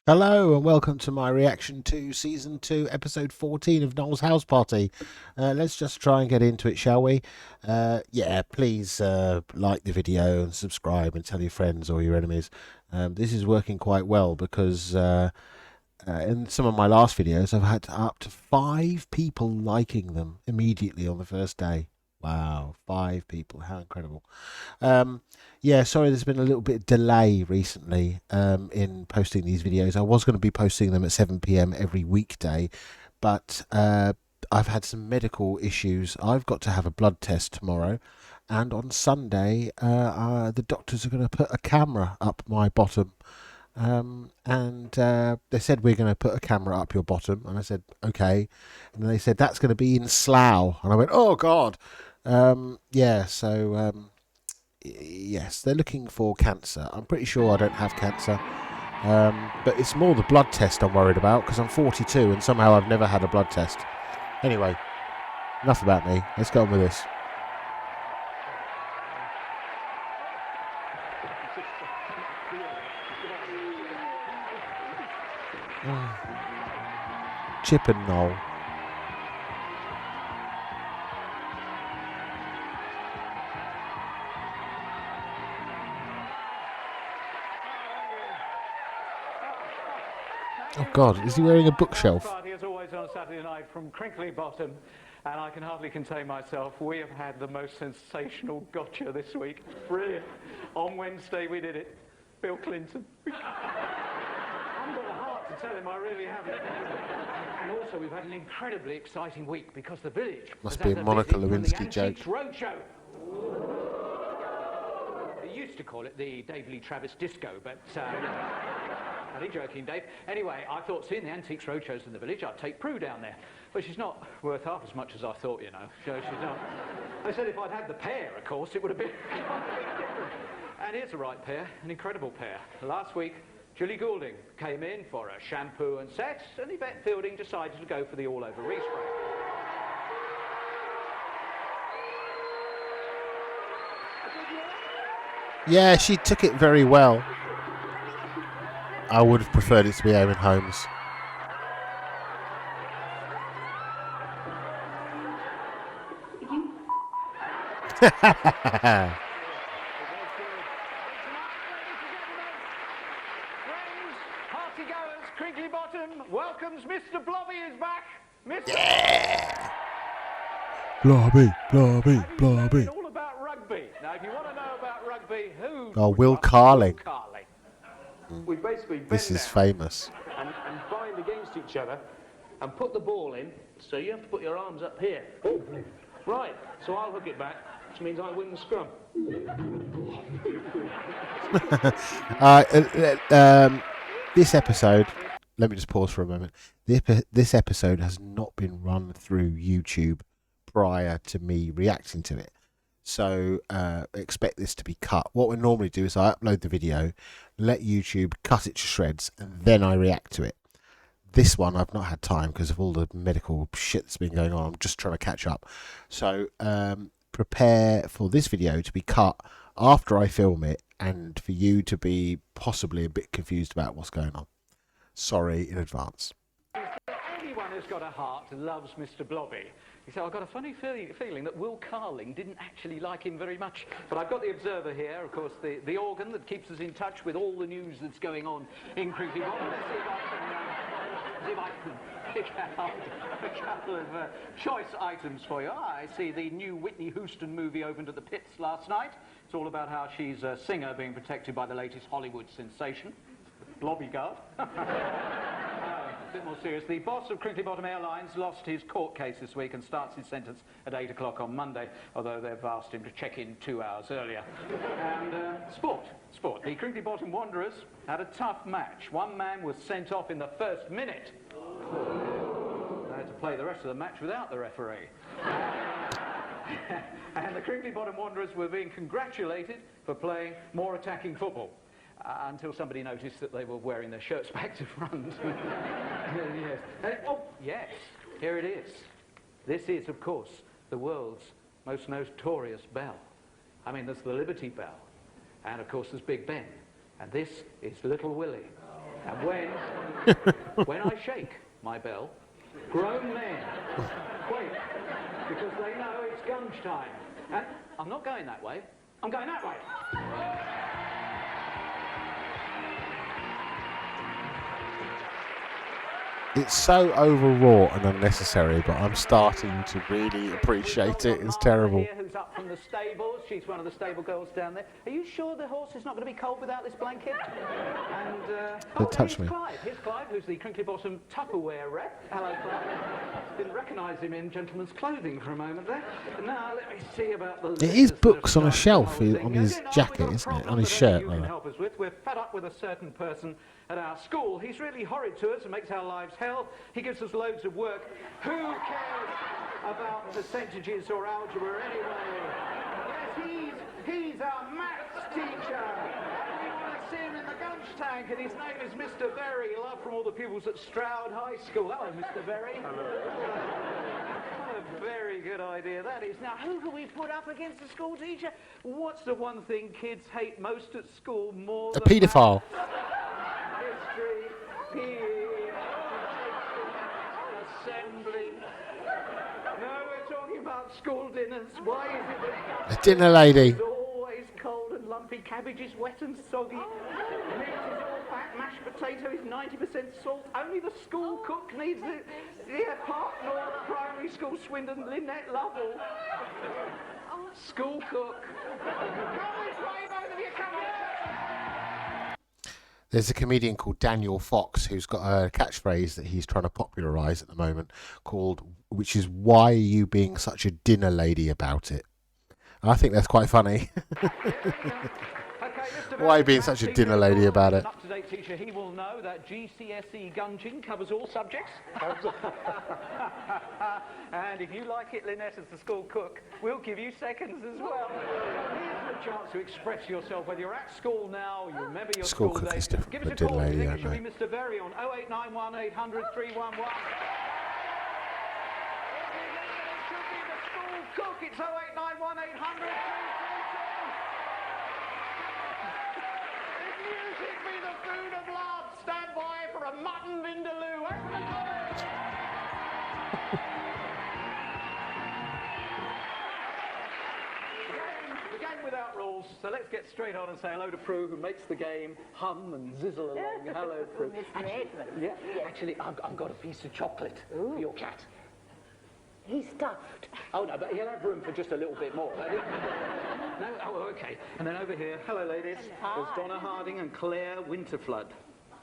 Hello and welcome to my reaction to Season 2, Episode 14 of Noel's House Party. Let's just try and get into it, shall we? Yeah, please like the video and subscribe and tell your friends or your enemies. This is working quite well because in some of my last videos I've had up to 5 people liking them immediately on the first day. Wow, 5 people, how incredible. Yeah, sorry, there's been a little bit of delay recently in posting these videos. I was going to be posting them at 7 p.m. every weekday, but I've had some medical issues. I've got to have a blood test tomorrow, and on Sunday, the doctors are going to put a camera up my bottom. And they said, we're going to put a camera up your bottom, and I said okay, and they said that's going to be in Slough, and I went, oh God. Yeah, so yes, they're looking for cancer. I'm pretty sure I don't have cancer, but it's more the blood test I'm worried about because I'm 42 and somehow I've never had a blood test. Anyway, enough about me. Let's get on with this. Chip and Noel. Oh God, is he wearing a bookshelf? Party as always on a Saturday night from Crinkly Bottom, and I can hardly contain myself. We have had the most sensational gotcha this week. Brilliant. On Wednesday we did it. Bill Clinton. I haven't got the heart to tell him, I really haven't. And also we've had an incredibly exciting week because the village Must be a Monica Lewinsky joke. Roadshow. They used to call it the Dave Lee Travis Disco, but only joking, Dave. Anyway, I thought seeing the Antiques Roadshows in the village, I'd take Prue down there. But she's not worth half as much as I thought, you know. So she's not. I said if I'd had the pair, of course, it would have been different. And here's the right pair, an incredible pair. Last week, Julie Goulding came in for a shampoo and set, and Yvette Fielding decided to go for the all-over respray. Yeah, she took it very well. I would have preferred it to be Eamon Holmes. Partygoers, Crinkly Bottom welcomes Mr. Blobby is back. Mr. Yeah. Blobby, Blobby, Blobby. All about rugby. Now, if you want to know about rugby, who? Oh, Will Carling. Will Carling. We basically bend This is down famous. and bind against each other and put the ball in, so you have to put your arms up here. Oh. Right, so I'll hook it back, which means I win the scrum. This episode, let me just pause for a moment. This episode has not been run through YouTube prior to me reacting to it. So expect this to be cut. What we normally do is I upload the video, let YouTube cut it to shreds, and then I react to it. This one I've not had time because of all the medical shit that's been going on. I'm just trying to catch up. So prepare for this video to be cut after I film it and for you to be possibly a bit confused about what's going on. Sorry in advance. Anyone who's got a heart loves Mr. Blobby. He said, I've got a funny feeling that Will Carling didn't actually like him very much. But I've got the Observer here, of course, the organ that keeps us in touch with all the news that's going on in Crinkly Bottom. Let's see if I can pick out a couple of choice items for you. I see the new Whitney Houston movie opened at the Pits last night. It's all about how she's a singer being protected by the latest Hollywood sensation, Blobby Guard. A bit more serious. The boss of Crinkly Bottom Airlines lost his court case this week and starts his sentence at 8 o'clock on Monday, although they've asked him to check in 2 hours earlier. And sport. The Crinkly Bottom Wanderers had a tough match. One man was sent off in the first minute. They had to play the rest of the match without the referee. And the Crinkly Bottom Wanderers were being congratulated for playing more attacking football. Until somebody noticed that they were wearing their shirts back to front. Yes. Oh, yes, here it is. This is, of course, the world's most notorious bell. I mean, there's the Liberty Bell, and of course there's Big Ben, and this is Little Willie. And when I shake my bell, grown men wait, because they know it's gunge time. And I'm not going that way, I'm going that way. It's so overwrought and unnecessary, but I'm starting to really appreciate it. It's terrible. Here, who's up from the stables? She's one of the stable girls down there. Are you sure the horse is not going to be cold without this blanket? And Don't touch me. Clive. Here's Clive, who's the crinkly bottom Tupperware rep. Hello, Clive. Didn't recognise him in gentleman's clothing for a moment there. Now let me see about the. It is books on a shelf on his jacket, isn't it? On his shirt, you can help us with. We're fed up with a certain person at our school. He's really horrid to us and makes our lives hell. He gives us loads of work. Who cares about percentages or algebra anyway? Yes, he's our maths teacher. We want to see him in the gunge tank, and his name is Mr. Barrie, loved from all the pupils at Stroud High School. Hello, Mr. Barrie. What a very good idea that is. Now, who can we put up against the school teacher? What's the one thing kids hate most at school more than... A paedophile. History, PE, assembly. No, we're talking about school dinners. Why is it that... A dinner lady. It's always cold and lumpy. Cabbage is wet and soggy. Meat is all fat. Mashed potato is 90% salt. Only the school cook needs it. Yeah, Park North Primary School, Swindon, Lynette Lovell. School cook. Come this way, both of you, come here. There's a comedian called Daniel Fox who's got a catchphrase that he's trying to popularise at the moment which is, "Why are you being such a dinner lady about it?" And I think that's quite funny. Why are you being such a dinner lady about it? Up-to-date teacher, he will know that GCSE gunging covers all subjects. And if you like it, Lynette, as the school cook, we'll give you seconds as well. Here's the chance to express yourself, whether you're at school now, you remember your School school cook days. is different Give from us a a call. dinner lady, You I think it should know. be Mr. Barrie on 0891 800 311. It should be the school cook. It's 0891 800 If music be the food of love, stand by for a mutton vindaloo. The game without rules, so let's get straight on and say hello to Prue, who makes the game hum and zizzle along. Hello, Prue. Mr. Edmonds. Yeah, actually, I've got a piece of chocolate for your cat. He's stuffed. Oh, no, but he'll have room for just a little bit more. No? Oh, OK. And then over here, hello, ladies. There's Donna Harding and Claire Winterflood.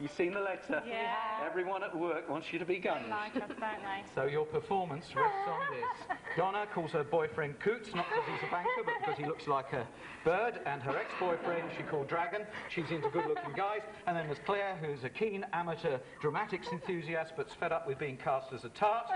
You've seen the letter? Yeah. Everyone at work wants you to be gunned. Like us, don't they? So your performance rests on this. Donna calls her boyfriend Coots, not because he's a banker, but because he looks like a bird. And her ex-boyfriend she called Dragon. She's into good-looking guys. And then there's Claire, who's a keen amateur dramatics enthusiast, but's fed up with being cast as a tart.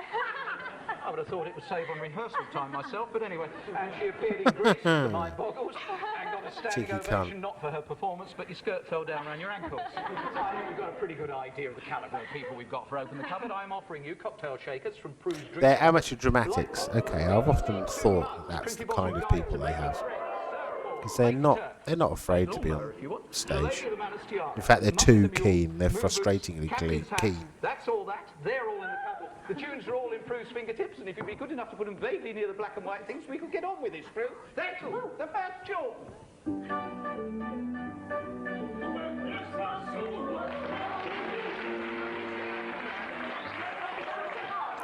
I would have thought it would save on rehearsal time myself, but anyway. And she appeared in Greece, the mind boggles, and got a standing Cheeky ovation, cunt. not for her performance, but your skirt fell down around your ankles. So I think we've got a pretty good idea of the calibre of people we've got for Open the Cupboard. I'm offering you cocktail shakers from Prue's Drink. They're amateur dramatics. Okay, I've often thought that's the kind of people they have. Because they're not afraid to be on stage. In fact, they're too keen. They're frustratingly keen. That's all that. They're all in the cupboard. The tunes are all in Prue's fingertips, and if you'd be good enough to put them vaguely near the black and white things, we could get on with this, Prue. That's all. The first tune.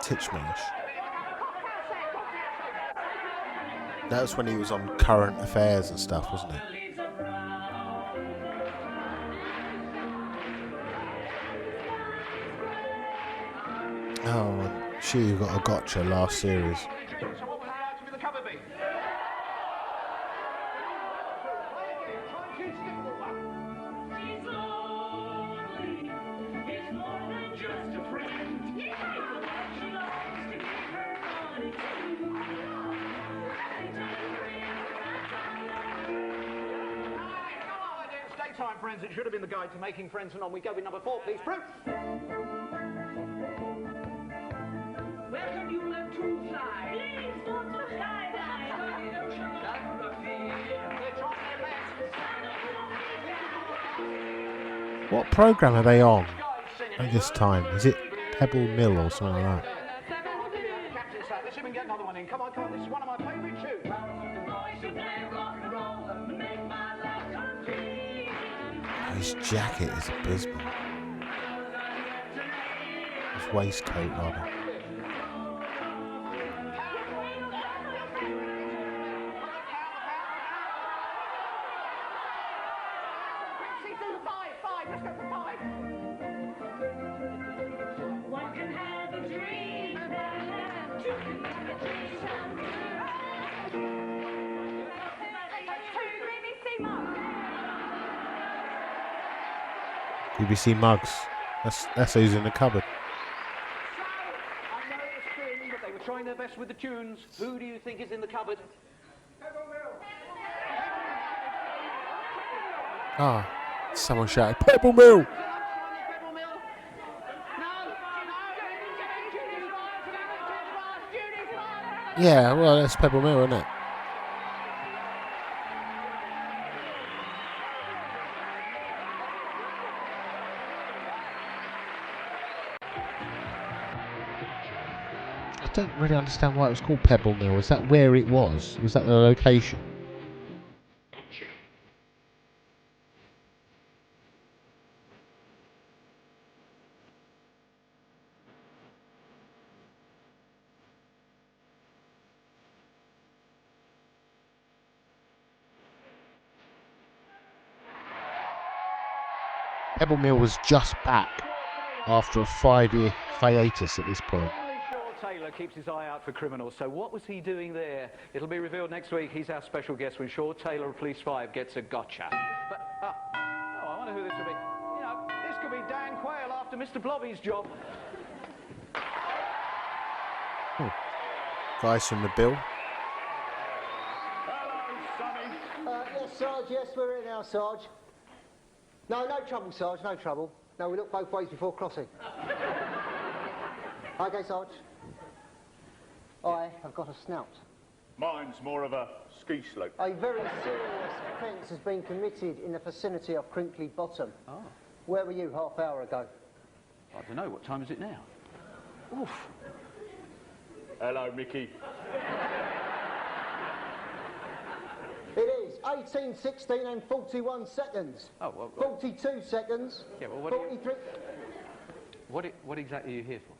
Titchmarsh. That was when he was on Current Affairs and stuff, wasn't it? Oh, and she got a gotcha last series. So what was the item in the cupboard be? Daytime friends, it should have been the guide to making friends, and on we go with number 4, please, Prue. Welcome you love to fly. Please want to skydive. Study oceanography. They're trying their best. What programme are they on at this time? Is it Pebble Mill or something like that? Let's even get another one in. Come on, this is one of my favourite tunes. Oh, his jacket is abysmal. His waistcoat, rather. Five. Let's go for five. One can have a dream, two can have a threesome. BBC Mugs. That's who's in the cupboard. I know it's spring, but they were trying their best with the tunes. Who do you think is in the cupboard? Ah, someone shouted, Pebble Mill! Yeah, well, that's Pebble Mill, isn't it? I don't really understand why it was called Pebble Mill. Is that where it was? Was that the location? Pebble Mill was just back after a 5-year hiatus at this point. Only Shaw Taylor keeps his eye out for criminals, so what was he doing there? It'll be revealed next week. He's our special guest when Shaw Taylor of Police 5 gets a gotcha. But, I wonder who this will be. You know, this could be Dan Quayle after Mr. Blobby's job. Guys from the Bill. Yes, Sarge, yes, we're here now, Sarge. No trouble, Sarge, no trouble. No, we look both ways before crossing. OK, Sarge. I have got a snout. Mine's more of a ski slope. A very serious offence has been committed in the vicinity of Crinkley Bottom. Oh. Where were you half hour ago? I don't know. What time is it now? Oof. Hello, Mickey. It is 18, 16 and 41 seconds. Oh, well, 42 seconds. Yeah, well, what do you- 43... What exactly are you here for?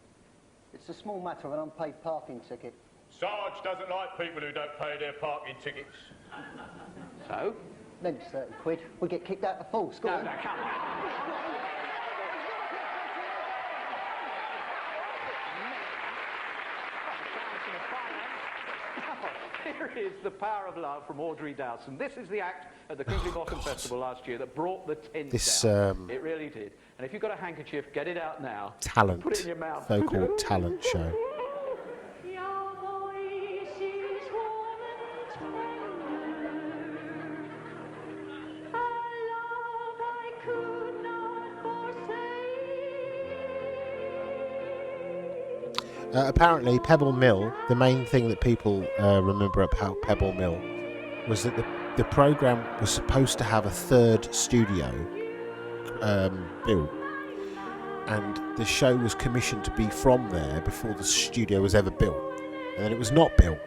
It's a small matter of an unpaid parking ticket. Sarge doesn't like people who don't pay their parking tickets. So? Then it's 30 quid. We get kicked out of full school. No, come on. Here is The Power of Love from Audrey Dowson. This is the act at the Crinkley Bottom Festival last year that brought the tent down. It really did. And if you've got a handkerchief, get it out now. Talent. Put it in your mouth. So-called talent show. Your voice is warm and tender, a love I could not forsake. Apparently, Pebble Mill, the main thing that people remember about Pebble Mill was that the programme was supposed to have a third studio built, and the show was commissioned to be from there before the studio was ever built, and then it was not built.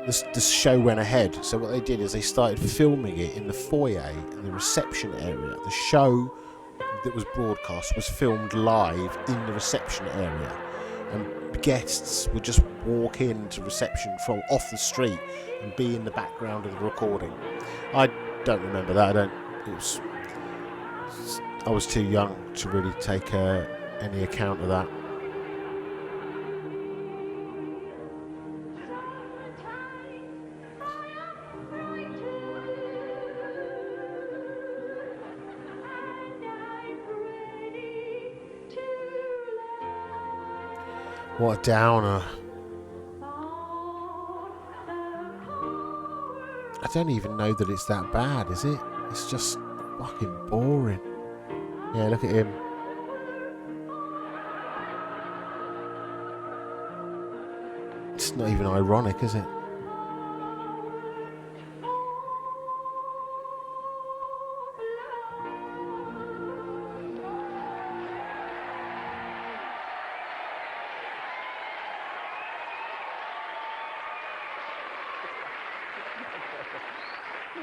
The show went ahead, so what they did is they started filming it in the foyer and the reception area. The show that was broadcast was filmed live in the reception area, and guests would just walk into reception from off the street and be in the background of the recording. I don't remember that. I was too young to really take any account of that. What a downer. I don't even know that it's that bad, is it? It's just fucking boring. Yeah, look at him. It's not even ironic, is it?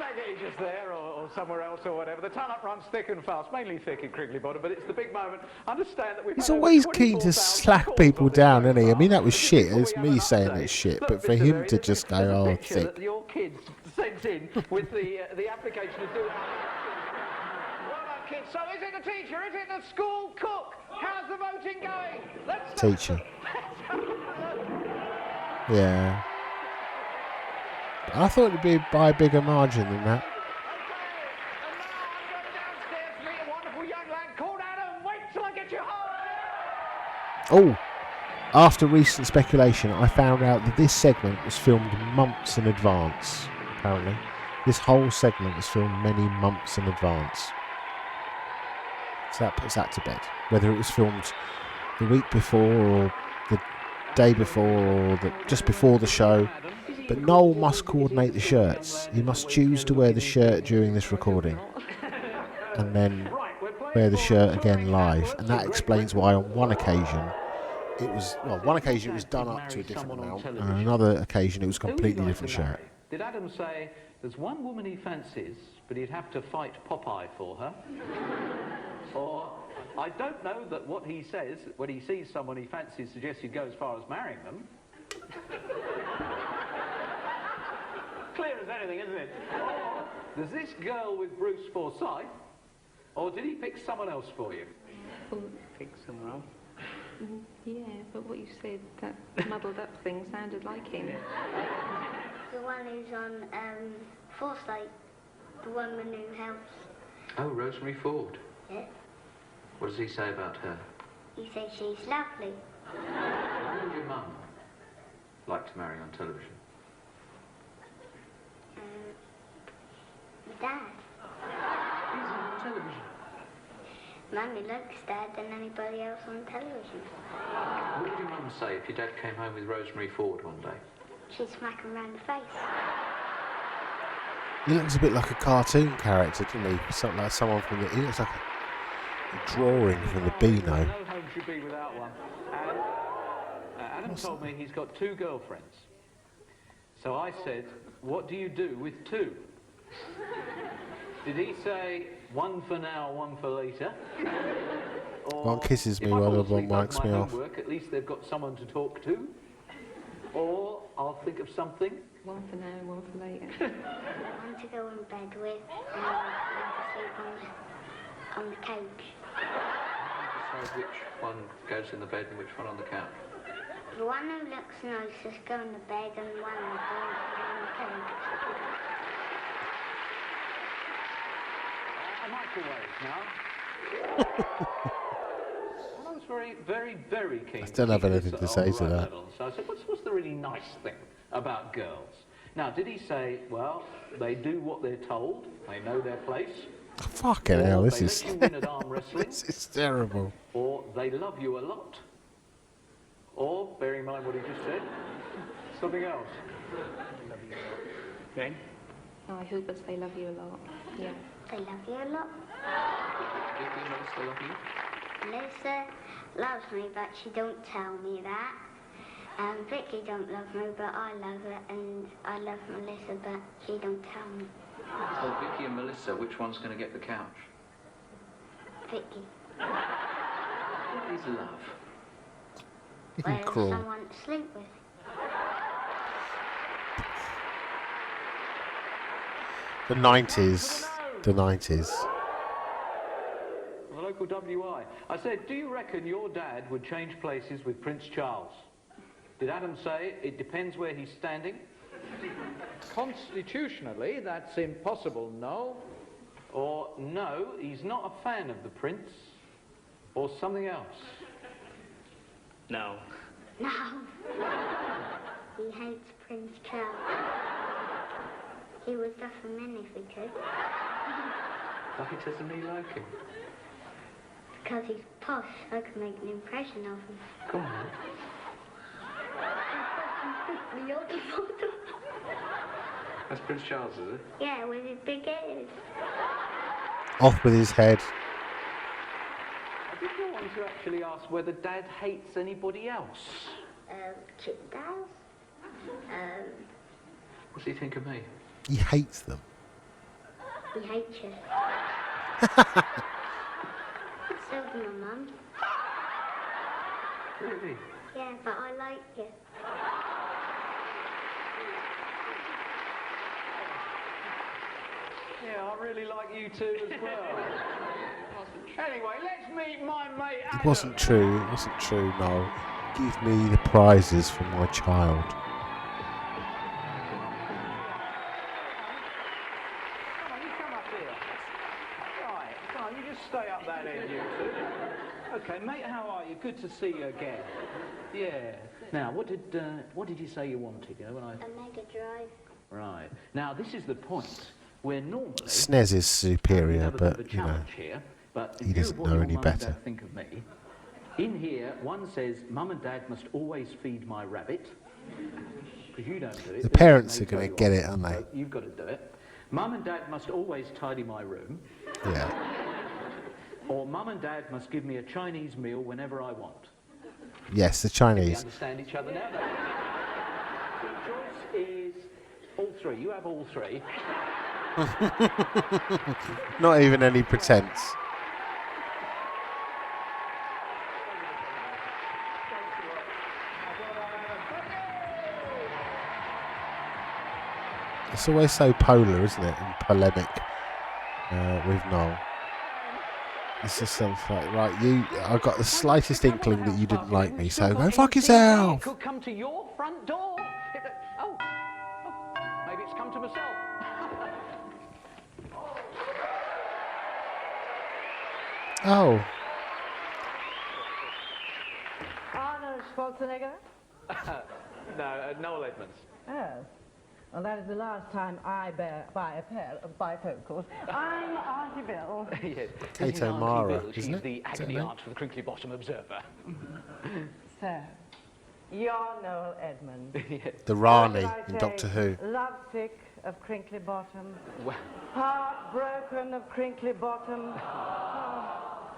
take it he's just there or somewhere else or whatever. The turn-up runs thick and fast, mainly thick in Crickly Bottom, but it's the big moment. Understand that we've He's had over always keen to 24,000 slack calls people on this down, isn't he? I mean, that photograph. was shit. Before It's we me have an saying update, it's shit, look, but for Mr. him Barrie, to just there's a go, oh, picture thick. that your kids sent in with the application to do it. Well done, kids. So is it the teacher? Is it the school cook? How's the voting going? Let's Teacher. Yeah. I thought it'd be by a bigger margin than that. Okay, and now I'm going downstairs to meet a wonderful young lad called Adam. Wait till I get you home. Oh, after recent speculation, I found out that this segment was filmed months in advance, apparently. This whole segment was filmed many months in advance. So that puts that to bed. Whether it was filmed the week before or the day before or just before the show. But Noel must coordinate the shirts. He must choose to wear the shirt during this recording and then wear the shirt again live. And that explains why on one occasion it was done up to a different amount, and on another occasion it was a completely different shirt. Did Adam say there's one woman he fancies, but he'd have to fight Popeye for her? Or I don't know that what he says when he sees someone he fancies suggests he'd go as far as marrying them. Clear as anything, isn't it? Does this girl with Bruce Forsyth, or did he pick someone else for you? Pick someone else. Yeah, but what you said, that muddled up thing sounded like him. The one who's on Foresight, the one with new house. Oh, Rosemary Ford. Yeah. What does he say about her? He says she's lovely. Who would your mum like to marry on television? My dad. He's on television. Mummy likes Dad than anybody else on television. What would your mum say if your dad came home with Rosemary Ford one day? She'd smack him round the face. He looks a bit like a cartoon character, doesn't he? Something like someone from the... He looks like a drawing from the Beano. No home should be without one. And Adam told me he's got 2 girlfriends. So I said, what do you do with 2? Did he say, 1 for now, 1 for later? Or One kisses me if I while fall the other one asleep over wanks my me off. homework, at least they've got someone to talk to. Or I'll think of something. 1 for now, 1 for later. One to go in bed with and one to sleep on the couch. Decide which one goes in the bed and which one on the couch. The one who looks nicest go in the bed and the one who goes on the couch. A microwave now. Well, I was very keen. I still have keep anything this to on say the to right that. level. So I said, what's the really nice thing about girls? Now, did he say, well, they do what they're told, they know their place, Fucking or hell, this they is... let you win at arm wrestling, this is terrible. or they love you a lot, or, bearing in mind what he just said, something else? Then? Oh, I hope it's they love you a lot. Yeah. They love you a lot. Vicky, Melissa, love you? Melissa loves me, but she don't tell me that. Vicky don't love me, but I love her, and I love Melissa, but she don't tell me. So Vicky and Melissa, which one's going to get the couch? Vicky. What is love? You can Well, crawl. someone to sleep with. The 90s. The 90s. The local WI. I said, do you reckon your dad would change places with Prince Charles? Did Adam say it depends where he's standing? Constitutionally, that's impossible, no. Or no, he's not a fan of the Prince. Or something else. No. No. He hates Prince Charles. He would duff him in if he could. Why doesn't he like him? Because he's posh, I can make an impression of him. Come on. The older photo. That's Prince Charles, is it? Yeah, with his big ears. Off with his head. I did not want to actually ask whether Dad hates anybody else. Chip dolls. What does he think of me? He hates them. He hates you. So does my mum. Really? Yeah, but I like you. Yeah, I really like you too as well. Anyway, let's meet my mate Adam. It wasn't true. It wasn't true, Noel. Give me the prizes for my child. Come on, you come up here. Right, come on, you just stay up that end, you two. Okay, mate, how are you? Good to see you again. Yeah. Now, what did you say you wanted? You know, when I... A Mega Drive. Right. Now, this is the point where normally... SNES is superior, have a bit of but, a you know, challenge here, but he in view doesn't of what know your any mum and better. Dad think of me. In here, one says, Mum and Dad must always feed my rabbit. Because you don't do it. The do parents they? are going They to tell get you it, aren't off, they? so you've got to do it. Mum and Dad must always tidy my room. Yeah. Or Mum and Dad must give me a Chinese meal whenever I want. Yes, the We Chinese. understand each other now, don't we? The choice is all three. You have all three. Not even any pretense. It's always so polar, isn't it? And polemic with Noel. It's just something like, right, I got the slightest inkling that you didn't like me, so go fuck It yourself. could come to your front door. Oh, maybe it's come to myself. Oh, Arnold Schwarzenegger? No, Noel Edmonds. Oh. Well, that is the last time I buy a phone call. I'm Auntie Bill. Yes. Kate This is Auntie O'Mara, Bill. isn't She's it? the Is that agony her name? aunt for the Crinkly Bottom Observer. So, you're Noel Edmonds. Yes. the What Rani did I in say? Doctor Who. Lovesick of Crinkly Bottom. Well, Heartbroken of Crinkly Bottom.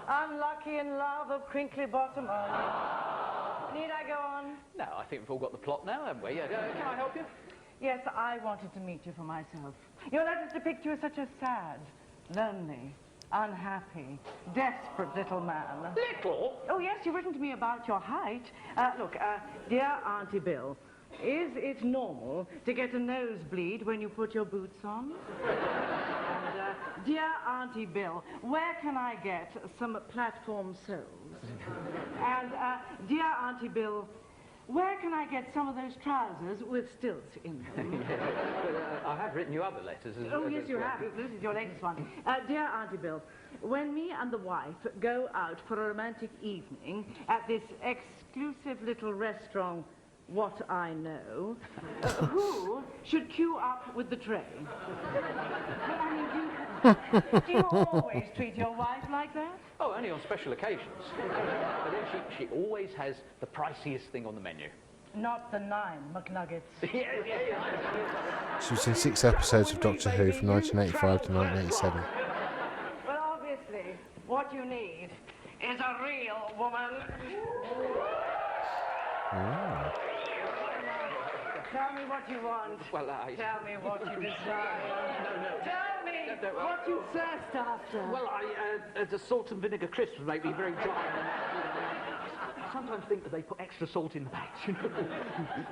Unlucky in love of Crinkly Bottom. Oh, need I go on? no, I think we've all got the plot now, haven't we? Yeah. Can I help you? Yes, I wanted to meet you for myself. You'll notice depict you as such a sad, lonely, unhappy, desperate little man. Little? Oh, yes, you've written to me about your height. Look, dear Auntie Bill, is it normal to get a nosebleed when you put your boots on? And, dear Auntie Bill, where can I get some platform soles? And, dear Auntie Bill, where can I get some of those trousers with stilts in them? I have written you other letters. Oh, yes, you have. This is your latest one. Dear Auntie Bill, when me and the wife go out for a romantic evening at this exclusive little restaurant, What I Know, who should queue up with the tray? I mean, do you always treat your wife like that? Oh, only on special occasions. But then she always has the priciest thing on the menu. Not the 9 McNuggets. She was in 6 episodes of Doctor Who from 1985 to 1987. Well, obviously, what you need is a real woman. Tell me what you want. Well, Tell me what you desire. No. Tell me what you thirst after. Well, the salt and vinegar crisps make me very dry. I sometimes think that they put extra salt in the bags, you know.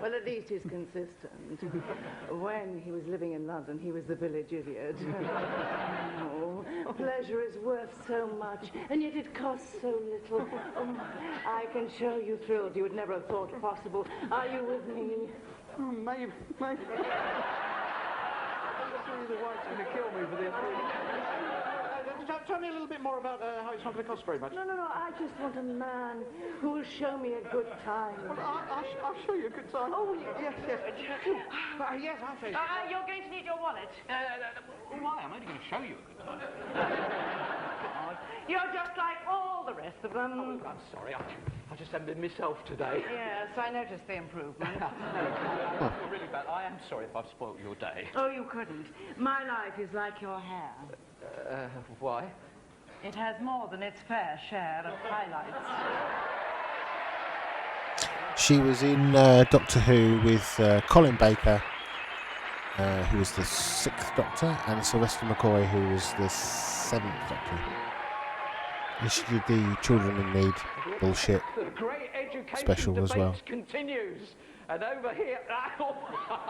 Well, at least he's consistent. When he was living in London, he was the village idiot. Oh, pleasure is worth so much, and yet it costs so little. Oh, I can show you thrills you would never have thought possible. Are you with me? Maybe. I'm sorry the wife's going to kill me for this. Tell me a little bit more about how it's not going to cost very much. No, I just want a man who will show me a good time. Well, I'll show you a good time. Oh, yes. Yes, I'll show you. You're going to need your wallet. Why? I'm only going to show you a good time. You're just like all the rest of them. Oh, I'm sorry. I just haven't been myself today. Yes, I noticed the improvement. I feel really bad. I am sorry if I've spoilt your day. Oh, you couldn't. My life is like your hair. Why? It has more than its fair share of highlights. She was in Doctor Who with Colin Baker who was the 6th Doctor, and Sylvester McCoy, who was the 7th Doctor. And she did the Children in Need bullshit special as well. Continues. And over here,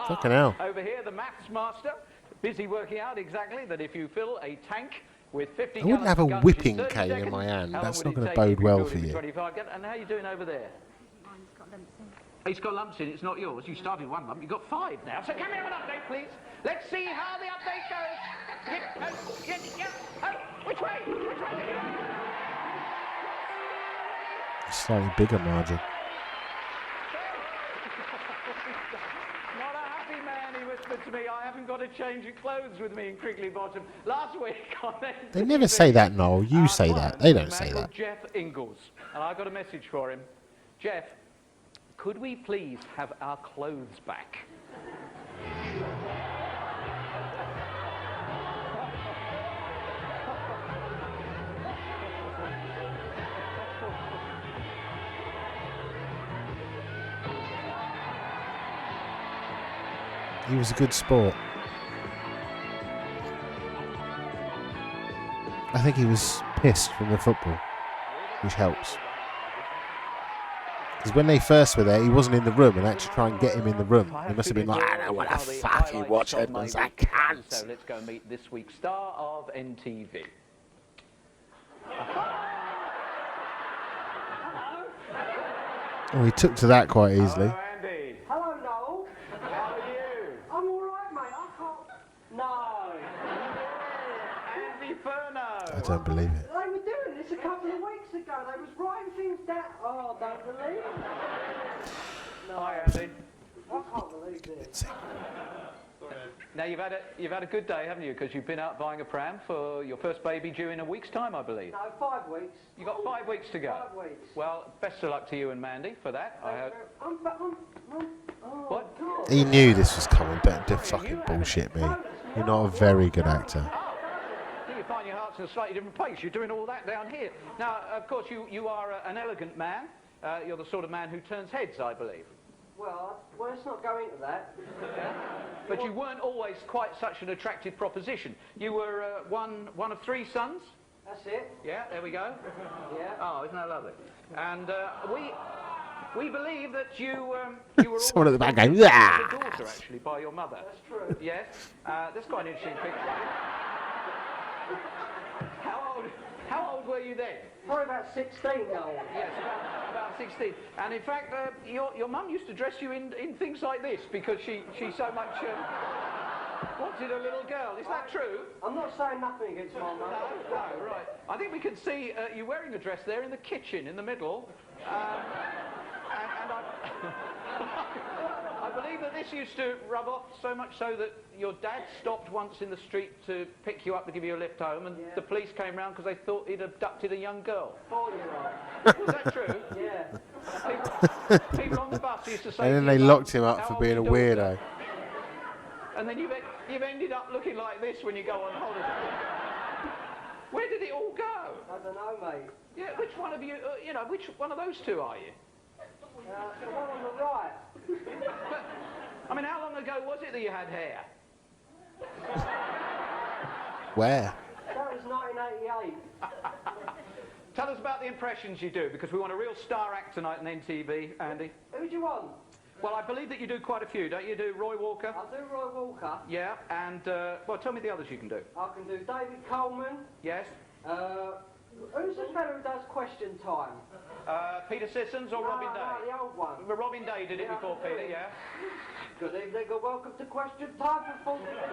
Fucking hell. Over here, the maths master, busy working out exactly that if you fill a tank with 50 I wouldn't have a gallons of whipping guns in 30 cane in seconds, my hand. how long That's would not it going to take bode if you well filled for it with you. 25 gallons? And how are you doing over there? Mine's got lumps in. It's got lumps in, it's not yours. You started one lump, you've got 5 now. So come here with an update, please. Let's see how the update goes. Which way? Which way? Slightly bigger margin. Not a happy man, he whispered to me. I haven't got a change of clothes with me in Crickly Bottom. Last week on They never say that, Noel. You say that. They don't say that. Jeff Ingalls, and I got a message for him. Jeff, could we please have our clothes back? He was a good sport. I think he was pissed from the football, which helps. Because when they first were there, he wasn't in the room, and I had to try and get him in the room. He must have been like, I don't want to fucking watch Edmonds, I can't. So let's go meet this week's star of NTV. Oh, he took to that quite easily. Hello, Andy. Hello, Noel. How are you? I'm all right, mate. I can't... No. Andy Furno. I don't believe it. They were doing this a couple of weeks ago. They was writing things down. Oh, I don't believe it. Hi, Andy. I can't believe this. Now you've had a good day, haven't you? Because you've been out buying a pram for your first baby due in a week's time, I believe. No, 5 weeks. You got 5 weeks to go. 5 weeks. Well, best of luck to you and Mandy for that. I hope. Oh, What? God. He knew this was coming, but to fucking bullshit me. You're not a very good actor. I think you find your heart's in a slightly different place. You're doing all that down here. Now, of course, you are an elegant man. You're the sort of man who turns heads, I believe. Well, let's not go into that. But you weren't always quite such an attractive proposition. You were one of 3 sons. That's it. Yeah, there we go. Yeah. Oh, isn't that lovely? And we believe that you were Someone at the back always going, a "Ah!" daughter, actually, by your mother. That's true. Yes. That's quite an interesting picture. How old were you then? Probably about 16 now. Yes, about 16. And in fact, your mum used to dress you in things like this because she so much wanted a little girl. Is that true? I'm not saying nothing against my mum. No, right. I think we can see you wearing a dress there in the kitchen in the middle. And I believe that this used to rub off so much so that your dad stopped once in the street to pick you up to give you a lift home, and the police came round because they thought he'd abducted a young girl. 4-year-old. Was that true? Yeah. People on the bus used to say... And then to they your locked mum, him up "How for old being a your daughter?" weirdo. And then you've ended up looking like this when you go on holiday. Where did it all go? I don't know, mate. Yeah, which one of you, which one of those 2 are you? The one on the right. But, I mean, how long ago was it that you had hair? Where? That was 1988. Tell us about the impressions you do, because we want a real star act tonight on NTV, Andy. Who do you want? Well, I believe that you do quite a few, don't you? Do Roy Walker? I do Roy Walker. Yeah, and, well, tell me the others you can do. I can do David Coleman. Yes? Who's the fellow who does Question Time? Peter Sissons or Robin Day? No, the old one. Robin Day did it before Peter, yeah? Good evening and welcome to Question Time for 40 minutes.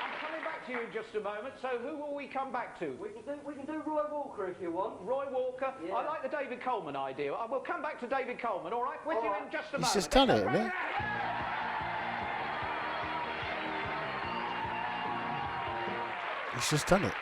I'm coming back to you in just a moment, so who will we come back to? We can do Roy Walker if you want. Roy Walker? Yeah. I like the David Coleman idea. We'll come back to David Coleman, all right? With All you right. in just a He's moment. just done it, hasn't he? He's just done it.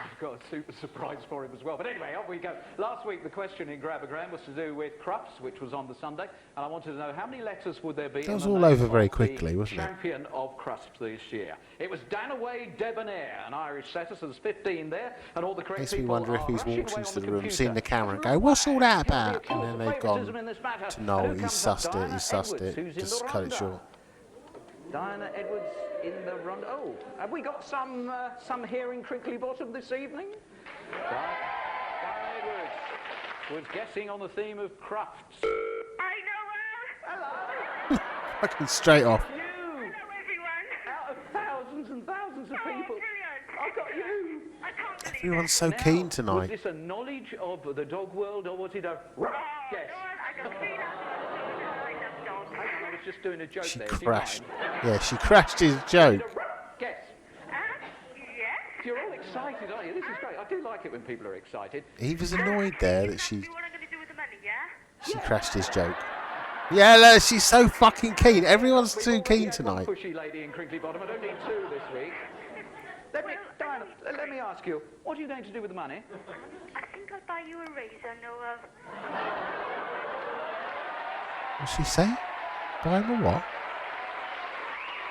I've got a super surprise for him as well. But anyway, off we go. Last week, the question in Grab a Gram was to do with Crufts, which was on the Sunday. And I wanted to know how many letters would there be That in was the all name over very of quickly, the wasn't it? champion of Crust this year. It was Danaway Debonair, an Irish setter, so there's 15 there. And all the correct Makes me people wonder if are he's rushing walked away into on the room, computer. seen the camera and go, what's all that about? And then they've gone Favouritism in this matter. to And Noel, who he's comes up? sussed it, Diana he's sussed Edwards, it, who's in just the cut it ronda. short. Diana Edwards in the run. Oh, have we got some here in Crinkly Bottom this evening? Diana Edwards was guessing on the theme of crafts. I know her. Hello. Fucking straight off. You. Hello, everyone. Out of thousands and thousands of people. Brilliant. I've got you. I can't believe Everyone's so Now, keen Was tonight. this a knowledge of the dog world, or was it a guess? I can see that. I was just doing a joke She there. Do you crashed. mind? Yeah, she crashed his joke. Guess. Yes. You're all excited, aren't you? This is great. I do like it when people are excited. He was annoyed there that she What I'm going to do with the money, yeah? she crashed his joke. Yeah, look, she's so fucking keen. Everyone's too keen tonight. One pushy lady in Crinkly Bottom. I don't need two this week. Diana, let me ask you, what are you going to do with the money? I think I'll buy you a razor, Noel. What's she say? Buy him a what?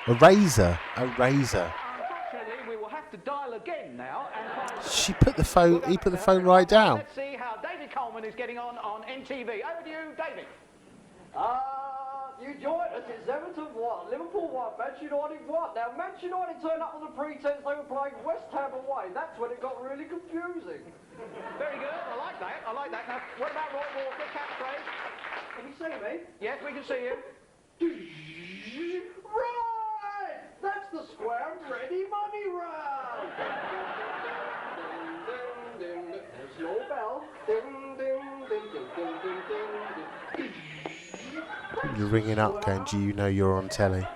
A razor. A razor. Unfortunately, we will have to dial again now and find... She put the phone. He put the phone right down. Let's see how David Coleman is getting on NTV. Over to you, David. You joined us. It's Everton 1, Liverpool 1, Manchester United 1. Now, Manchester United turned up with the pretense they were playing West Ham away. That's when it got really confusing. Very good. I like that. I like that. Now, what about Roy Walker, catchphrase? Can you see me? Yes, we can see you. Right! That's the square and ready money round! There's your bell. You're ringing up, going, do you know you're on telly?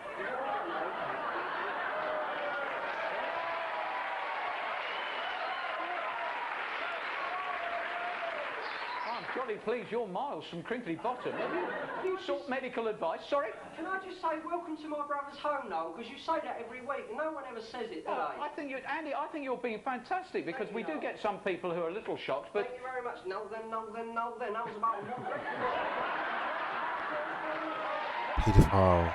I'm jolly pleased you're miles from Crinkly Bottom. Have you sought medical advice? Sorry? Can I just say welcome to my brother's home, Noel? Because you say that every week and no one ever says it, do they? I think Andy, I think you're being fantastic because we do get some people who are a little shocked, but... Thank you very much. No, then. That was about... Paedophile.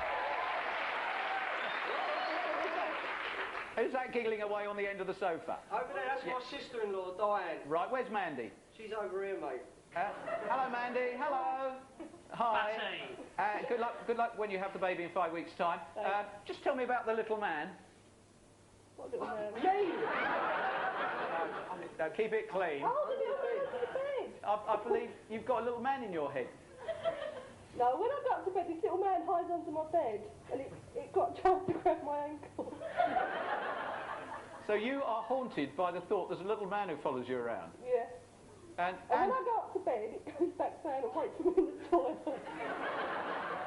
Who's that giggling away on the end of the sofa? Over there, that's my sister-in-law, Diane. Right, where's Mandy? She's over here, mate. Hello, Mandy. Hello. Hi. Good luck when you have the baby in 5 weeks' time. Just tell me about the little man. What little man? Me! No, keep it clean. I believe you've got a little man in your head. No, when I got to bed, this little man hides under my bed, and it got trying to grab my ankle. So you are haunted by the thought there's a little man who follows you around? Yeah. And when I go up to bed, it goes back down and waits for me in the toilet.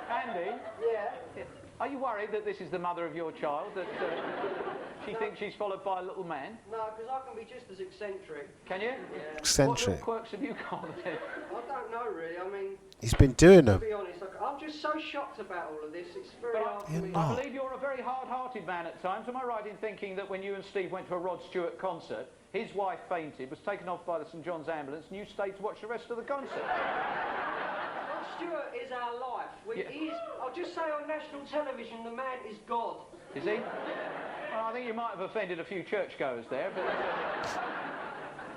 Andy? Yeah? Are you worried that this is the mother of your child, that she thinks she's followed by a little man? No, because I can be just as eccentric. Can you? Yeah. Eccentric. What little quirks have you got then? I don't know, really. I mean... He's been doing To them. be honest, I'm just so shocked about all of this. It's very hard for me. I believe you're a very hard-hearted man at times. Am I right in thinking that when you and Steve went to a Rod Stewart concert, his wife fainted, was taken off by the St John's ambulance, and you stayed to watch the rest of the concert? Rod Stewart is our life. I'll just say on national television, the man is God. Is he? Well, I think you might have offended a few churchgoers there, but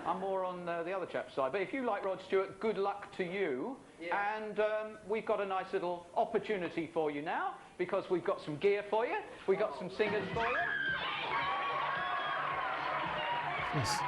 I'm more on the other chap's side. But if you like Rod Stewart, good luck to you. Yeah. And we've got a nice little opportunity for you now, because we've got some gear for you, we've got some singers for you. Yes.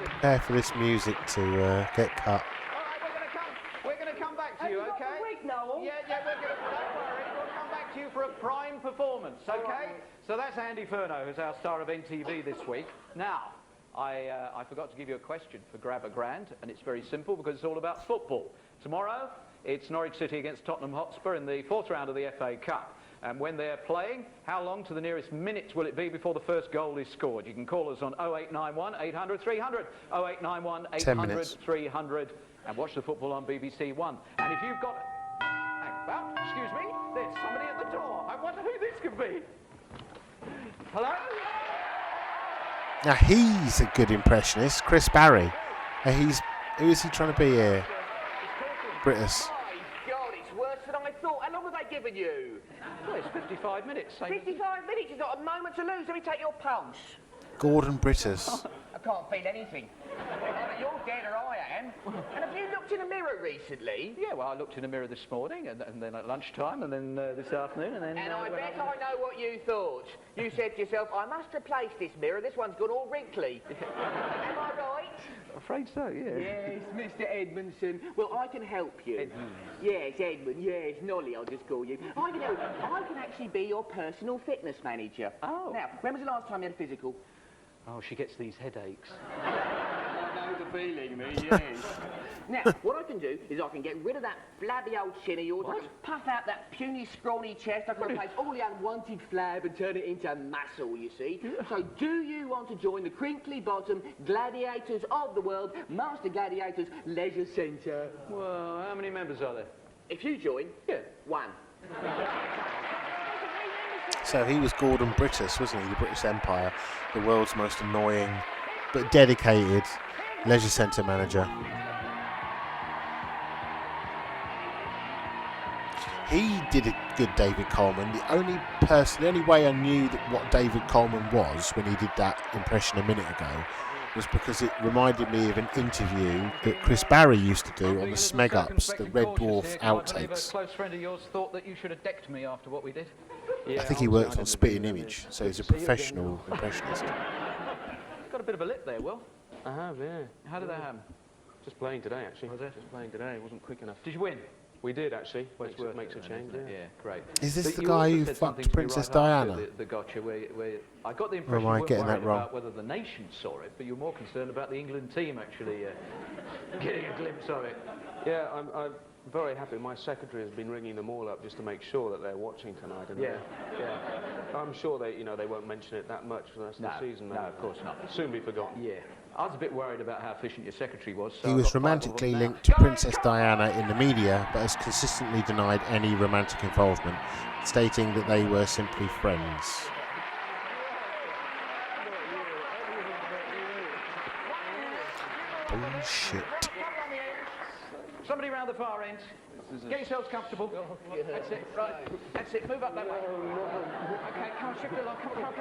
Prepare for this music to get cut. All right, we're going to come back to you, okay? Yeah, we're going to, don't worry, we'll come back to you for a prime performance, okay? So that's Andy Furno, who's our star of NTV this week. Now, I forgot to give you a question for Grab a Grand, and it's very simple because it's all about football. Tomorrow, it's Norwich City against Tottenham Hotspur in the 4th round of the FA Cup. And when they're playing, how long to the nearest minutes will it be before the first goal is scored? You can call us on 0891 800 300, 0891 800 300, and watch the football on BBC One. And if you've got... Hang about, excuse me, there's somebody at the door. I wonder who this could be. Hello? Now he's a good impressionist, Chris Barrie. Who is he trying to be here? Brittas. My God, it's worse than I thought. How long have they given you? Well, it's 55 minutes. 55 minutes? You've got a moment to lose. Let me take your pulse. Gordon Brittas. I can't feel anything. Either you're dead or I am. And have you looked in a mirror recently? Yeah, well, I looked in the mirror this morning, and then at lunchtime, and then this afternoon, and then... And I bet I know what you thought. You said to yourself, I must replace this mirror. This one's gone all wrinkly. Am I right? I'm afraid so, yeah. Yes, Mr. Edmondson. Well, I can help you. Edmund. Yes, Edmund. Yes, Nolly, I'll just call you. I can help. I can actually be your personal fitness manager. Oh. Now, when was the last time you had a physical? Oh, she gets these headaches. I know the feeling, me, yes. Now, what I can do is I can get rid of that flabby old chin of yours. I can puff out that puny, scrawny chest. I can replace all the unwanted flab and turn it into muscle, you see. So, do you want to join the crinkly-bottom gladiators of the world, Master Gladiators Leisure Centre? Well, how many members are there? If you join, yeah, 1. So he was Gordon Brittas, wasn't he? The British Empire, the world's most annoying but dedicated leisure centre manager. He did a good David Coleman. The only way I knew what David Coleman was when he did that impression a minute ago was because it reminded me of an interview that Chris Barrie used to do on the Smeg Ups, the Red Dwarf outtakes. A close friend of yours thought that you should have decked me after what we did. I think he worked on Spitting Image, so he's a professional impressionist. Got a bit of a lip there, Will. I have, yeah. How did that happen? Just playing today, actually. Was it? Just playing today. It wasn't quick enough. Did you win? We did, actually. Makes a it, change, yeah. Yeah, great. Is this But the you guy also who said fucked something to me Princess right after Diana? The gotcha, where I got the Or impression am I you weren't getting that worried wrong? about whether the nation saw it, but you were more concerned about the England team actually getting a glimpse of it. Yeah, I'm very happy. My secretary has been ringing them all up just to make sure that they're watching tonight. And Yeah. I'm sure they won't mention it that much for the rest of the season. No, of course not. Soon be forgotten. Yeah. I was a bit worried about how efficient your secretary was. So He I was got 5 of them romantically now. linked to Princess Diana in the media, but has consistently denied any romantic involvement, stating that they were simply friends. Bullshit. Somebody round the far end. Get yourselves comfortable. That's it. Right. That's it. Move up that way. Okay, come on, shift along. Come on.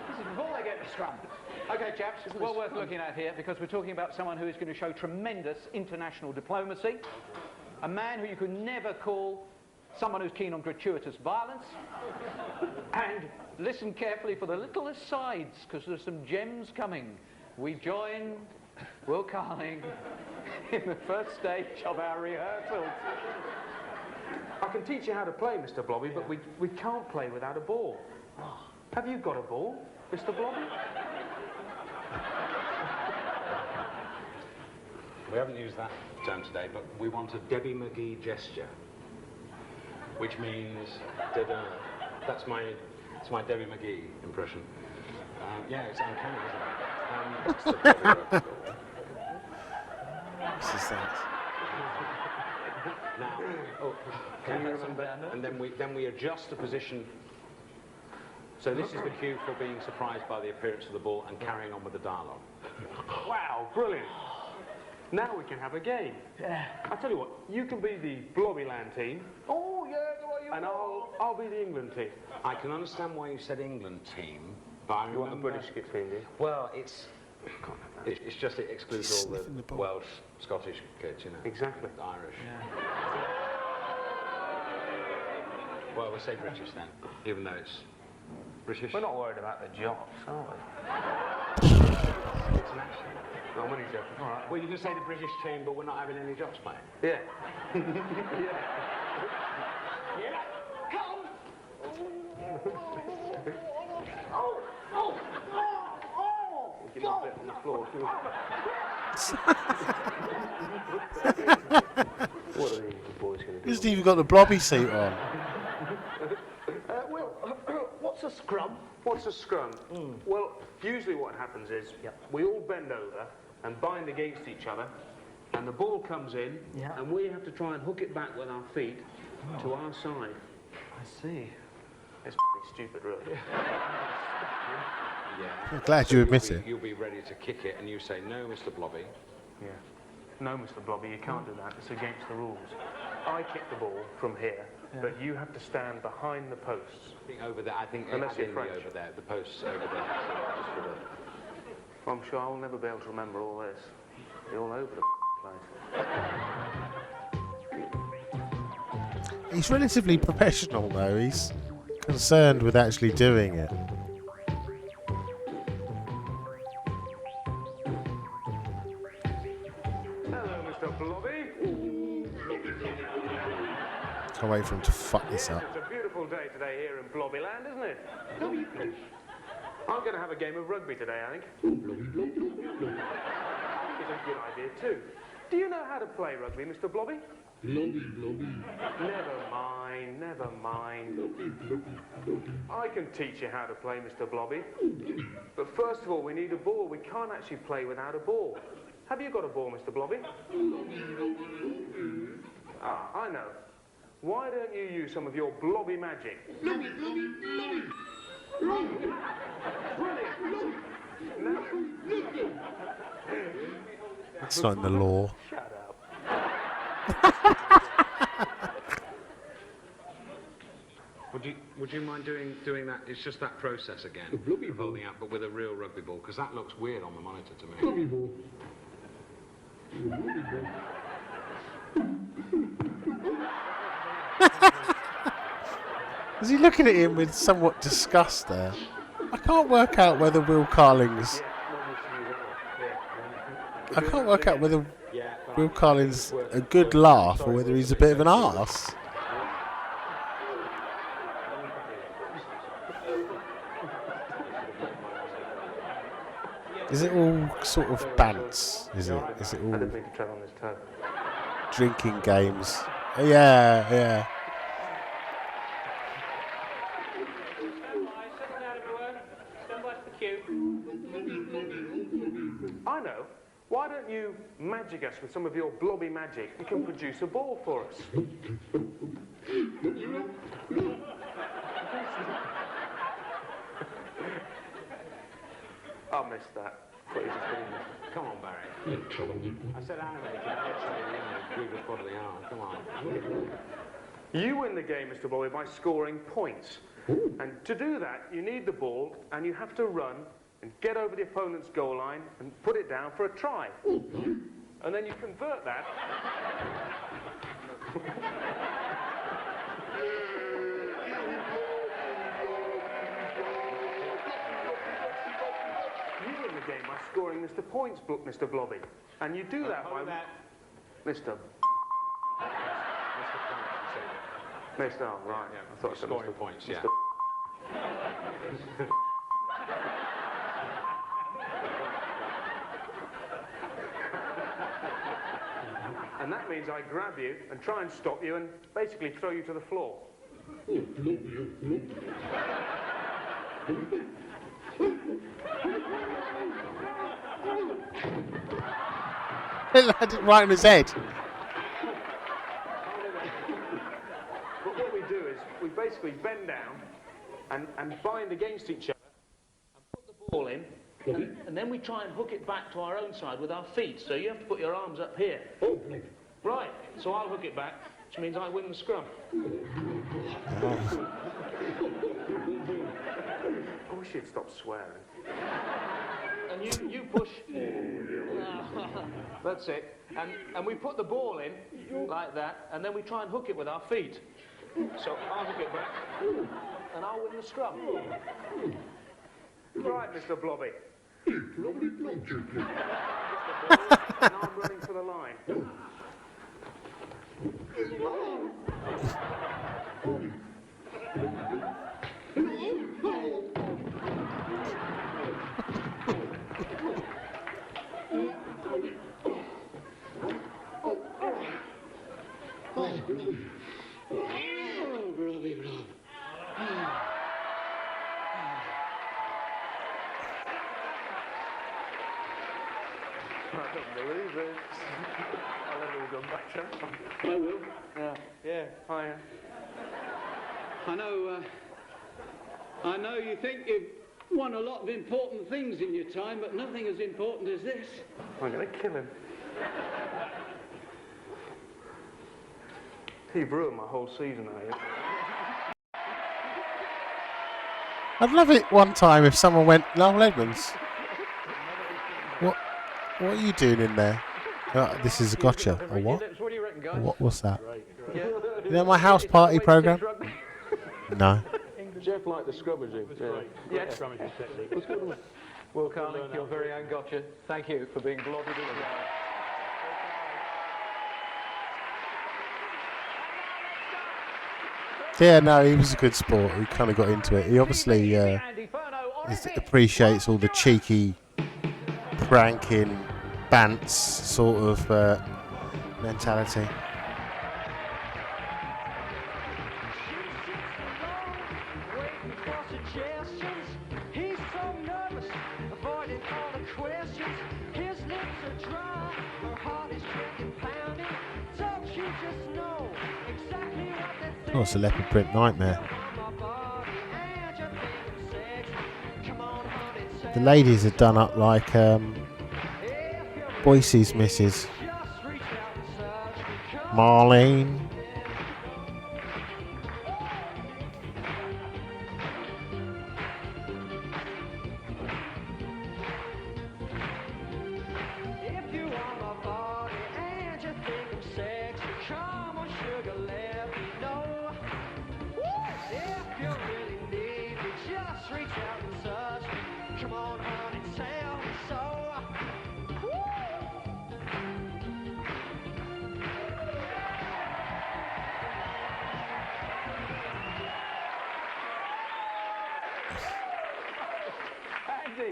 This is before they get the scrum. Okay, chaps, it's well worth looking at here because we're talking about someone who is going to show tremendous international diplomacy. A man who you could never call someone who's keen on gratuitous violence. And listen carefully for the little asides because there's some gems coming. We join Will Carling in the first stage of our rehearsals. I can teach you how to play, Mr. Blobby, but we can't play without a ball. Have you got a ball, Mr. Blobby? We haven't used that term today, but we want a Debbie McGee gesture, which means da-da. That's my Debbie McGee impression. Yeah, it's uncanny, isn't it? This is that. Now, can you remember? And then we adjust the position. So this is the cue for being surprised by the appearance of the ball and carrying on with the dialogue. Wow, brilliant. Now we can have a game. Yeah. I tell you what, you can be the Blobbyland team. Oh, yeah, the way you And I'll be the England team. I can understand why you said England team, but I You want the remember... British team, do you? Well, it's just it excludes all the Welsh, Scottish kids, you know. Exactly. Irish. Well, we'll say British then, even though it's British. We're not worried about the jocks, are we? International. No, I'm only joking. All right. Well, you can say the British team, but we're not having any jocks playing. Yeah. Yeah. Give me a bit on the floor, too. What are these boys going to do? He hasn't even got the Blobby suit on. Well, what's a scrum? What's a scrum? Well, usually what happens is we all bend over and bind against each other, and the ball comes in, and we have to try and hook it back with our feet to our side. I see. stupid, really. Yeah. I'm glad you admit it. You'll be ready to kick it, and you say, no, Mr. Blobby. Yeah. No, Mr. Blobby, you can't do that. It's against the rules. I kick the ball from here, but you have to stand behind the posts. I think over there. I think Unless you're French. over there. The posts over there. So just for the... I'm sure I'll never be able to remember all this. You're all over the place. He's relatively professional, though. He's concerned with actually doing it. Hello, Mr. Blobby. Can't wait for him to fuck this up. It's a beautiful day today here in Blobbyland, isn't it? I'm going to have a game of rugby today, I think. It's a good idea, too. Do you know how to play rugby, Mr. Blobby? Never mind, never mind. I can teach you how to play, Mr. Blobby. But first of all, we need a ball. We can't actually play without a ball. Have you got a ball, Mr. Blobby? Ah, I know. Why don't you use some of your Blobby magic? It's not in the law. Shut up. Would you mind doing that? It's just that process again. The Blobby ball. Holding out, but with a real rugby ball, because that looks weird on the monitor to me. Blobby ball. Is he looking at him with somewhat disgust there? I can't work out whether Will Carling's... I can't work out whether Will Carling's a good laugh or whether he's a bit of an arse. Is it all sort of bants? Is it all I didn't mean to tread on his toe. drinking games? Yeah. I know. Why don't you magic us with some of your Blobby magic? You can produce a ball for us. I missed that. Come on, Barrie. I said animated. We just put the arm. Come on. You win the game, Mr. Blobby, by scoring points. And to do that, you need the ball, and you have to run and get over the opponent's goal line and put it down for a try. And then you convert that. You win the game by scoring Mr. Points, Mr. Blobby. And you do that by... Mr. Mr. Oh, right. Yeah, I thought I said scoring Mr. points, Mr. yeah. And that means I grab you and try and stop you and basically throw you to the floor. Landed right on his head. But what we do is we basically bend down and bind against each other and put the ball in, and then we try and hook it back to our own side with our feet. So you have to put your arms up here. Right, so I'll hook it back, which means I win the scrum. I wish you'd stop swearing. And you push. That's it. And we put the ball in like that, and then we try and hook it with our feet. So I'll hook it back, and I'll win the scrum. Right, Mr. Blobby. And I'm running for the line. I don't believe it. I'll let it all go back to I will. Yeah, I I know I know you think you've won a lot of important things in your time, but nothing as important as this. I'm going to kill him. He ruined my whole season, I'd love it one time if someone went, Noel Edmonds, what are you doing in there? This is a gotcha. Or what? What do you reckon, guys? What's that? Yeah. You know my house party programme? No. Jeff liked the scrummaging. Yeah. Will Carling, your very own gotcha. Thank you for being Blobby. Yeah, no, he was a good sport. He kind of got into it. He obviously appreciates all the cheeky, pranking, bants sort of mentality. Oh, it's a leopard print nightmare. The ladies are done up like Boise's missus. Marlene.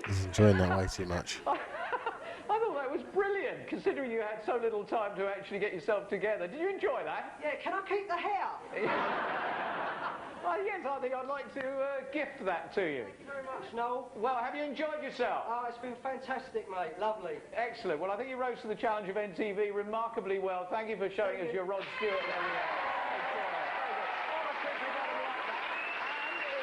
He's enjoying that way too much. I thought that was brilliant, considering you had so little time to actually get yourself together. Did you enjoy that? Yeah, can I keep the hair? Well, yes, I think I'd like to gift that to you. Thank you very much, Noel. Well, have you enjoyed yourself? Oh, it's been fantastic, mate. Lovely. Excellent. Well, I think you rose to the challenge of NTV remarkably well. Thank you for showing us your Rod Stewart. There we are.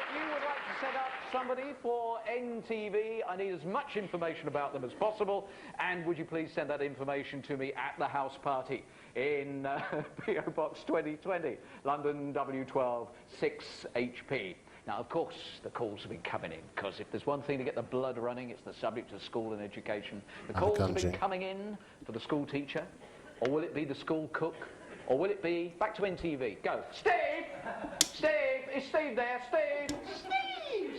If you would like to set up somebody for NTV, I need as much information about them as possible, and would you please send that information to me at the house party in PO Box 2020, London W12 6HP. Now, of course, the calls have been coming in, because if there's one thing to get the blood running, it's the subject of school and education. The calls have been coming in for the school teacher, or will it be the school cook, or will it be, back to NTV, go. Steve! Steve! Is Steve there? Steve! Steve!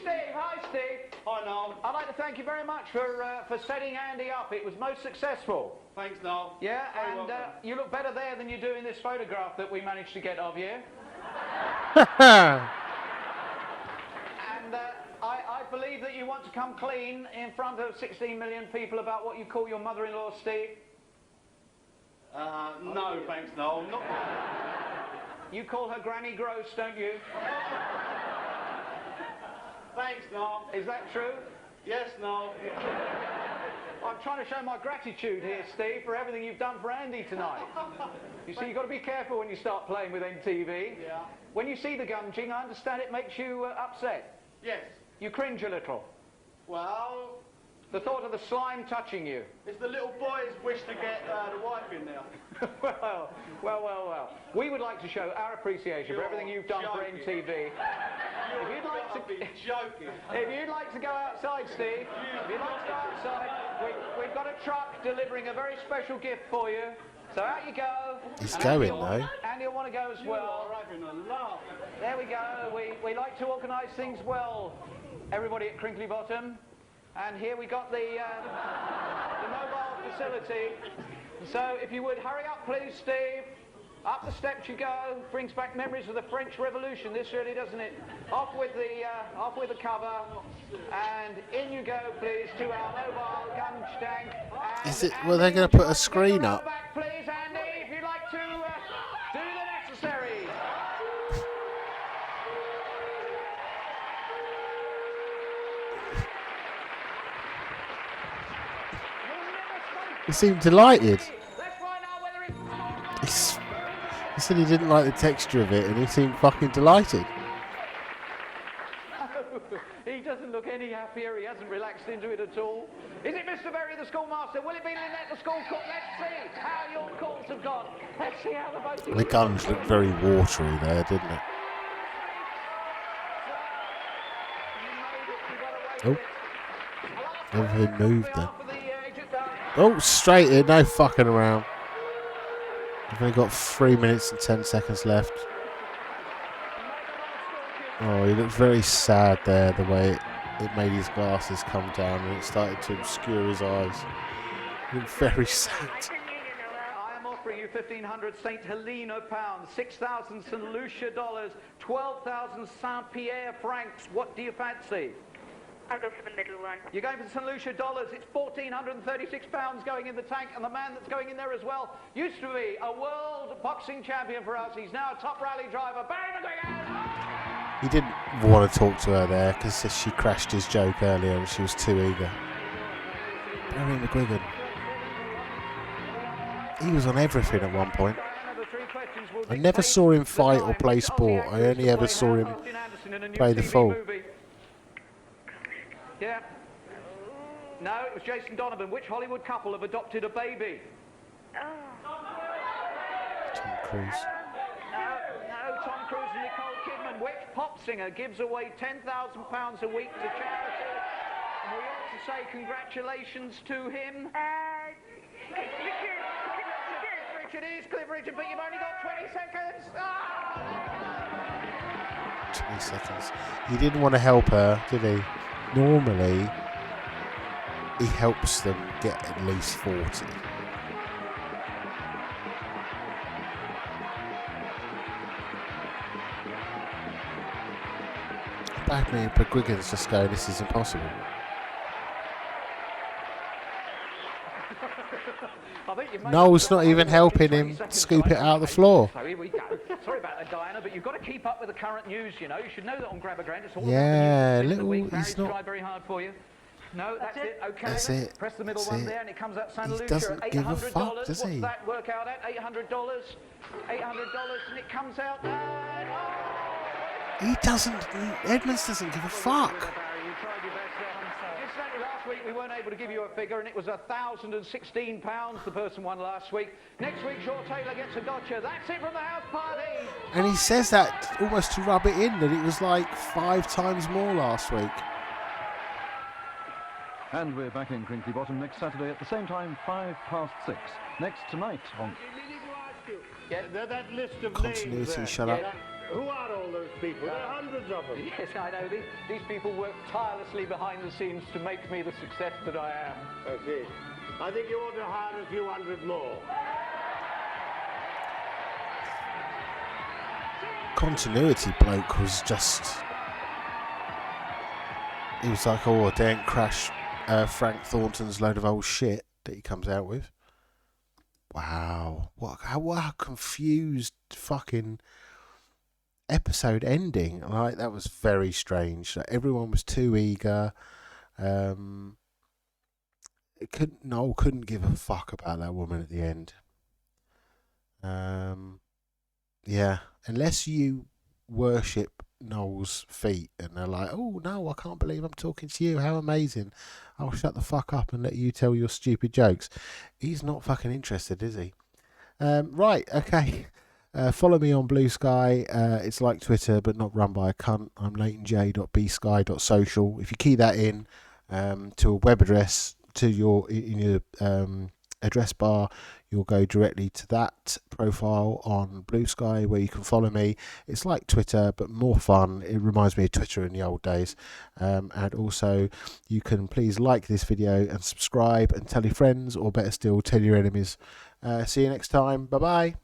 Steve! Hi, Steve! Hi, Noel. I'd like to thank you very much for setting Andy up. It was most successful. Thanks, Noel. Yeah, and you look better there than you do in this photograph that we managed to get of you. And I believe that you want to come clean in front of 16 million people about what you call your mother-in-law, Steve. No, thanks, Noel. Not... You call her Granny Gross, don't you? Thanks, Noel. Is that true? Yes, Noel. I'm trying to show my gratitude here, Steve, for everything you've done for Andy tonight. You see, you've got to be careful when you start playing with NTV. Yeah. When you see the gunging, I understand it makes you upset. Yes. You cringe a little. Well... The thought of the slime touching you. It's the little boy's wish to get the wife in there. Well. We would like to show our appreciation for everything you've done for NTV. If you'd like to go outside, Steve, if you'd like to go outside, we've got a truck delivering a very special gift for you. So out you go. He's going, though. Andy will want to go as well. You are having a laugh. There we go. We like to organise things well. Everybody at Crinkley Bottom. And here we got the mobile facility. So if you would hurry up, please, Steve. Up the steps you go. Brings back memories of the French Revolution. This really, doesn't it? Off with the cover, and in you go, please, to our mobile gun tank. Is it? Well, they're going to put a screen up. Back, please, Andy, if you'd like to do the necessary. He seemed delighted. He said he didn't like the texture of it, and he seemed fucking delighted. doesn't look any happier. He hasn't relaxed into it at all. Is it Mr. Barrie, the schoolmaster? Will it be Lynette, the school cook? Let's see how your calls have gone. Let's see how the voting... The guns looked very watery there, didn't it? Oh. Everything moved then. Oh, straight in, no fucking around. We've only got 3 minutes and 10 seconds left. Oh, he looked very sad there, the way it made his glasses come down and it started to obscure his eyes. He looked very sad. I am offering you 1,500 St. Helena pounds, 6,000 St. Lucia dollars, 12,000 Saint Pierre francs. What do you fancy? I'll go for the middle one. You're going for the St. Lucia dollars. It's 1,436 pounds going in the tank, and the man that's going in there as well used to be a world boxing champion for us. He's now a top rally driver. Barrie McGuigan! He didn't want to talk to her there because she crashed his joke earlier and she was too eager. Barrie McGuigan. He was on everything at one point. I never saw him fight or play sport. I only ever saw him play the fool. Yeah. No, it was Jason Donovan. Which Hollywood couple have adopted a baby? Tom Cruise. No, Tom Cruise and Nicole Kidman. Which pop singer gives away £10,000 a week to charity? And we ought to say congratulations to him. Richard is Cliff Richard, but you've only got 20 seconds. 20 seconds. He didn't want to help her, did he? Normally, he helps them get at least 40. Barrie McGuigan's just going, this is impossible. Noel's not even helping him scoop it out of the floor. So here we go. Sorry about that, Diana, but you've got to keep up with the current news, you know. You should know that on Grab a Grand. It's all yeah, about the news. little, Barry's he's not... tried very hard for you. No, that's it. Okay, that's it. Press the middle that's one it. there and it comes out St. Lucia. He doesn't give a fuck, $800. does he? What's that work out at? $800. $800 and it comes out... He doesn't... Edmonds doesn't give a fuck. Incidentally, last week we weren't able to give you a figure and it was £1,016 the person won last week. Next week, Shaw Taylor gets a gotcha. That's it from the house party. And he says that almost to rub it in, that it was like 5 times more last week. And we're back in Crinkley Bottom next Saturday at the same time, 6:05. Next tonight on... Yeah, that list of Continuity, names there. shut up. Who are all those people? There are hundreds of them. Yes, I know. These people work tirelessly behind the scenes to make me the success that I am. That's it. I think you ought to hire a few hundred more. Continuity bloke was just... He was like, oh, I daren't crash Frank Thornton's load of old shit that he comes out with. Wow. What a confused fucking episode ending. Like, that was very strange. Like, everyone was too eager. Noel couldn't give a fuck about that woman at the end. Yeah. Unless you worship Noel's feet and they're like, oh no, I can't believe I'm talking to you, how amazing, I'll shut the fuck up and let you tell your stupid jokes. He's not fucking interested, is he? Right, okay. Follow me on Blue Sky. It's like Twitter but not run by a cunt. I'm LeytonJ.bsky.social. If you key that in to a web address to your address bar, you'll go directly to that profile on Blue Sky where you can follow me. It's like Twitter but more fun. It reminds me of Twitter in the old days. And also you can please like this video and subscribe and tell your friends, or better still tell your enemies. See you next time. Bye bye.